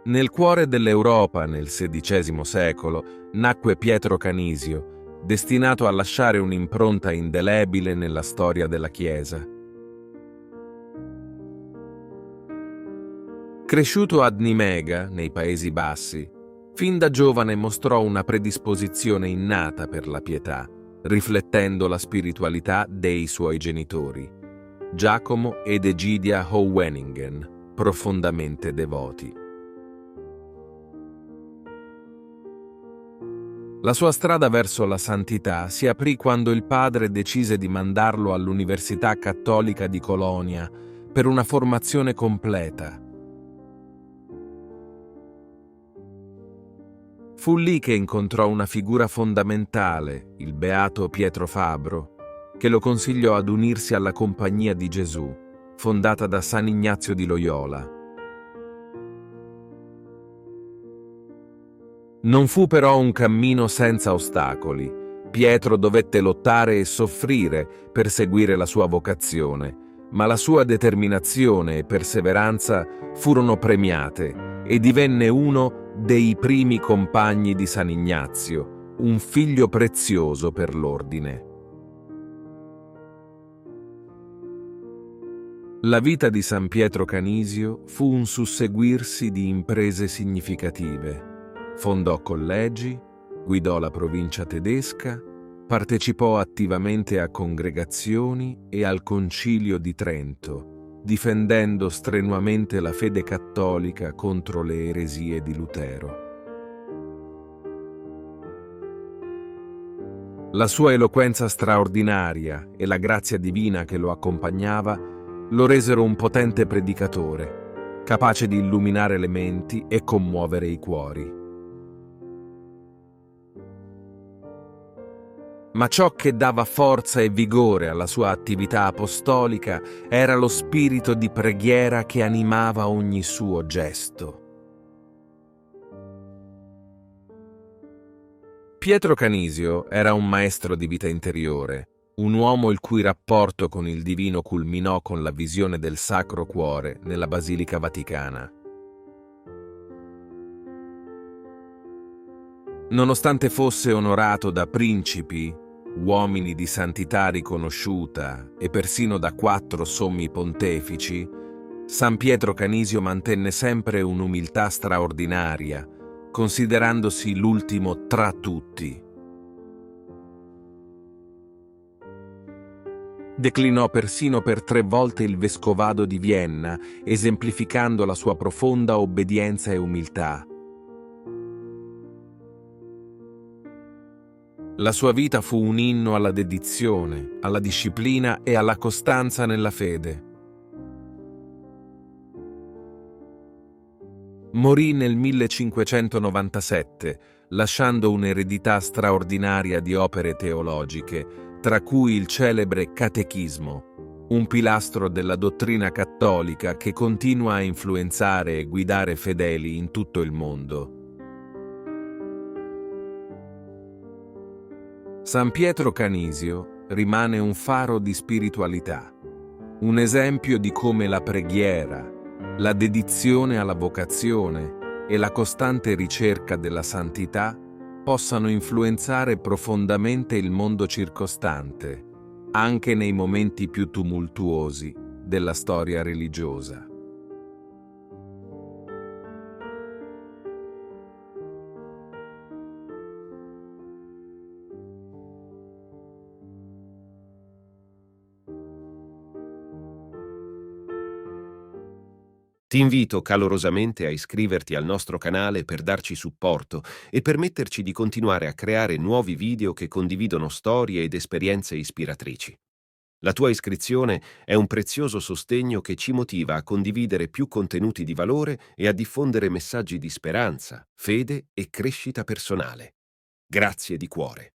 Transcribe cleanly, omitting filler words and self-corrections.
Nel cuore dell'Europa, nel XVI secolo, nacque Pietro Canisio, destinato a lasciare un'impronta indelebile nella storia della Chiesa. Cresciuto ad Nimega, nei Paesi Bassi, fin da giovane mostrò una predisposizione innata per la pietà, riflettendo la spiritualità dei suoi genitori, Giacomo ed Egidia Hoeningen, profondamente devoti. La sua strada verso la santità si aprì quando il padre decise di mandarlo all'Università Cattolica di Colonia per una formazione completa. Fu lì che incontrò una figura fondamentale, il beato Pietro Fabro, che lo consigliò ad unirsi alla Compagnia di Gesù, fondata da San Ignazio di Loyola. Non fu però un cammino senza ostacoli. Pietro dovette lottare e soffrire per seguire la sua vocazione, ma la sua determinazione e perseveranza furono premiate e divenne uno dei primi compagni di San Ignazio, un figlio prezioso per l'ordine. La vita di San Pietro Canisio fu un susseguirsi di imprese significative. Fondò collegi, guidò la provincia tedesca, partecipò attivamente a congregazioni e al Concilio di Trento, difendendo strenuamente la fede cattolica contro le eresie di Lutero. La sua eloquenza straordinaria e la grazia divina che lo accompagnava lo resero un potente predicatore, capace di illuminare le menti e commuovere i cuori. Ma ciò che dava forza e vigore alla sua attività apostolica era lo spirito di preghiera che animava ogni suo gesto. Pietro Canisio era un maestro di vita interiore, un uomo il cui rapporto con il divino culminò con la visione del Sacro Cuore nella Basilica Vaticana. Nonostante fosse onorato da principi, uomini di santità riconosciuta e persino da 4 sommi pontefici, San Pietro Canisio mantenne sempre un'umiltà straordinaria, considerandosi l'ultimo tra tutti. Declinò persino per 3 volte il vescovado di Vienna, esemplificando la sua profonda obbedienza e umiltà. La sua vita fu un inno alla dedizione, alla disciplina e alla costanza nella fede. Morì nel 1597, lasciando un'eredità straordinaria di opere teologiche, tra cui il celebre Catechismo, un pilastro della dottrina cattolica che continua a influenzare e guidare fedeli in tutto il mondo. San Pietro Canisio rimane un faro di spiritualità, un esempio di come la preghiera, la dedizione alla vocazione e la costante ricerca della santità possano influenzare profondamente il mondo circostante, anche nei momenti più tumultuosi della storia religiosa. Ti invito calorosamente a iscriverti al nostro canale per darci supporto e permetterci di continuare a creare nuovi video che condividono storie ed esperienze ispiratrici. La tua iscrizione è un prezioso sostegno che ci motiva a condividere più contenuti di valore e a diffondere messaggi di speranza, fede e crescita personale. Grazie di cuore.